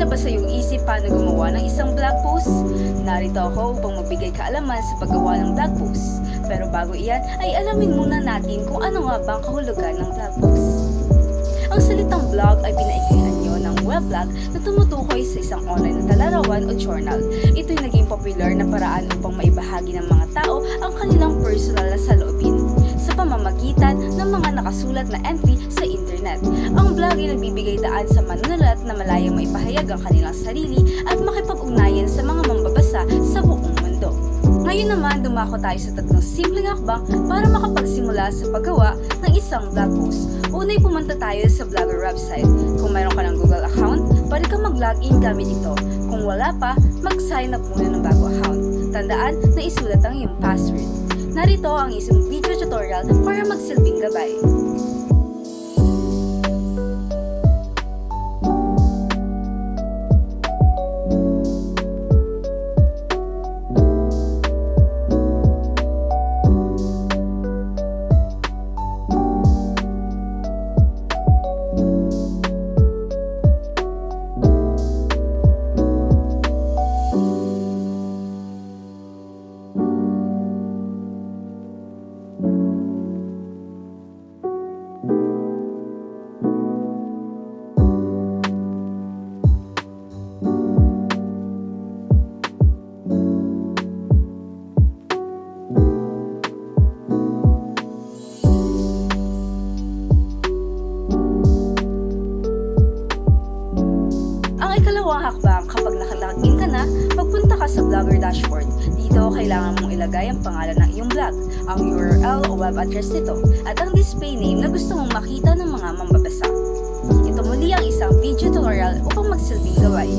na ba sa iyong isip paano gumawa ng isang blog post? Narito ako upang magbigay kaalaman sa paggawa ng blog post. Pero bago iyan, ay alamin muna natin kung ano nga ba ang kahulugan ng blog post. Ang salitang blog ay pinaiklihan nyo ng weblog na tumutukoy sa isang online na talarawan o journal. Ito'y naging popular na paraan upang maibahagi ng mga tao ang kanilang personal na saloobin sa pamamagitan ng mga nakasulat na entry sa internet. Ang blog ay nagbibigay daan sa manunulat na malayang maipahayag ang kanilang sarili at makipag-ugnayan sa mga mambabasa sa buong mundo. Ngayon naman, dumako tayo sa tatlong simpleng hakbang para makapagsimula sa paggawa ng isang blog post. Una'y pumunta tayo sa Blogger website. Kung mayroon ka ng Google account, pwede ka mag-login gamit ito. Kung wala pa, mag-sign up muna ng bago account. Tandaan na isulat ang iyong password. Narito ang isang video tutorial para magsilbing gabay. Ikalawang hakbang, kapag nakalogin ka na, magpunta ka sa Blogger dashboard. Dito, kailangan mong ilagay ang pangalan ng iyong blog, ang URL o web address nito, at ang display name na gusto mong makita ng mga mambabasa. Ito muli ang isang video tutorial upang magsilbing gaway.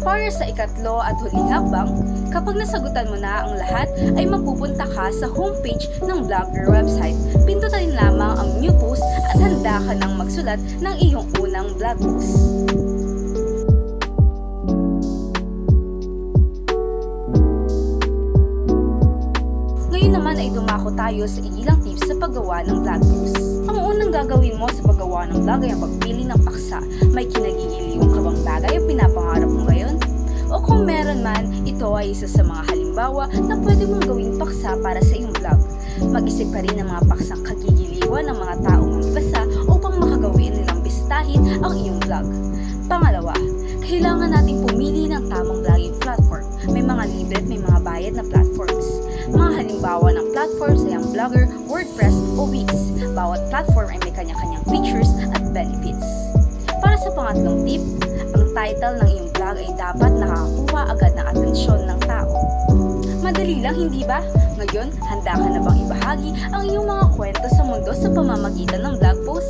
Para sa ikatlo at huling hakbang, kapag nasagutan mo na ang lahat, ay mapupunta ka sa homepage ng Blogger website. Pindutin lamang ang new post at handa ka nang magsulat ng iyong unang blog post. Ngayon naman ay dumako tayo sa ilang tips sa paggawa ng blog post. Ang unang gagawin mo sa paggawa ng blog ay ang pagpili ng paksa. May kinagigiliwang ka bang bagay o pinapangarap mo ngayon? O kung meron man, ito ay isa sa mga halimbawa na pwede mong gawing paksa para sa iyong blog. Mag-isip ka rin ng mga paksang kagigiliwan ng mga taong magbasa upang makagawin nilang bisitahin ang iyong blog. Pangalawa, kailangan nating pumili ng tamang blogging platform. May mga libre at may mga bayad na platforms. Mga halimbawa ng platforms ay ang Blogger, WordPress o Wix. Bawat platform ay may kanya-kanyang features at benefits. Para sa pangatlong tip, ang title ng iyong blog ay dapat nakakakuha agad ng atensyon ng tao. Madali lang, hindi ba? Ngayon, handa ka na bang ibahagi ang iyong mga kwento sa mundo sa pamamagitan ng blog post?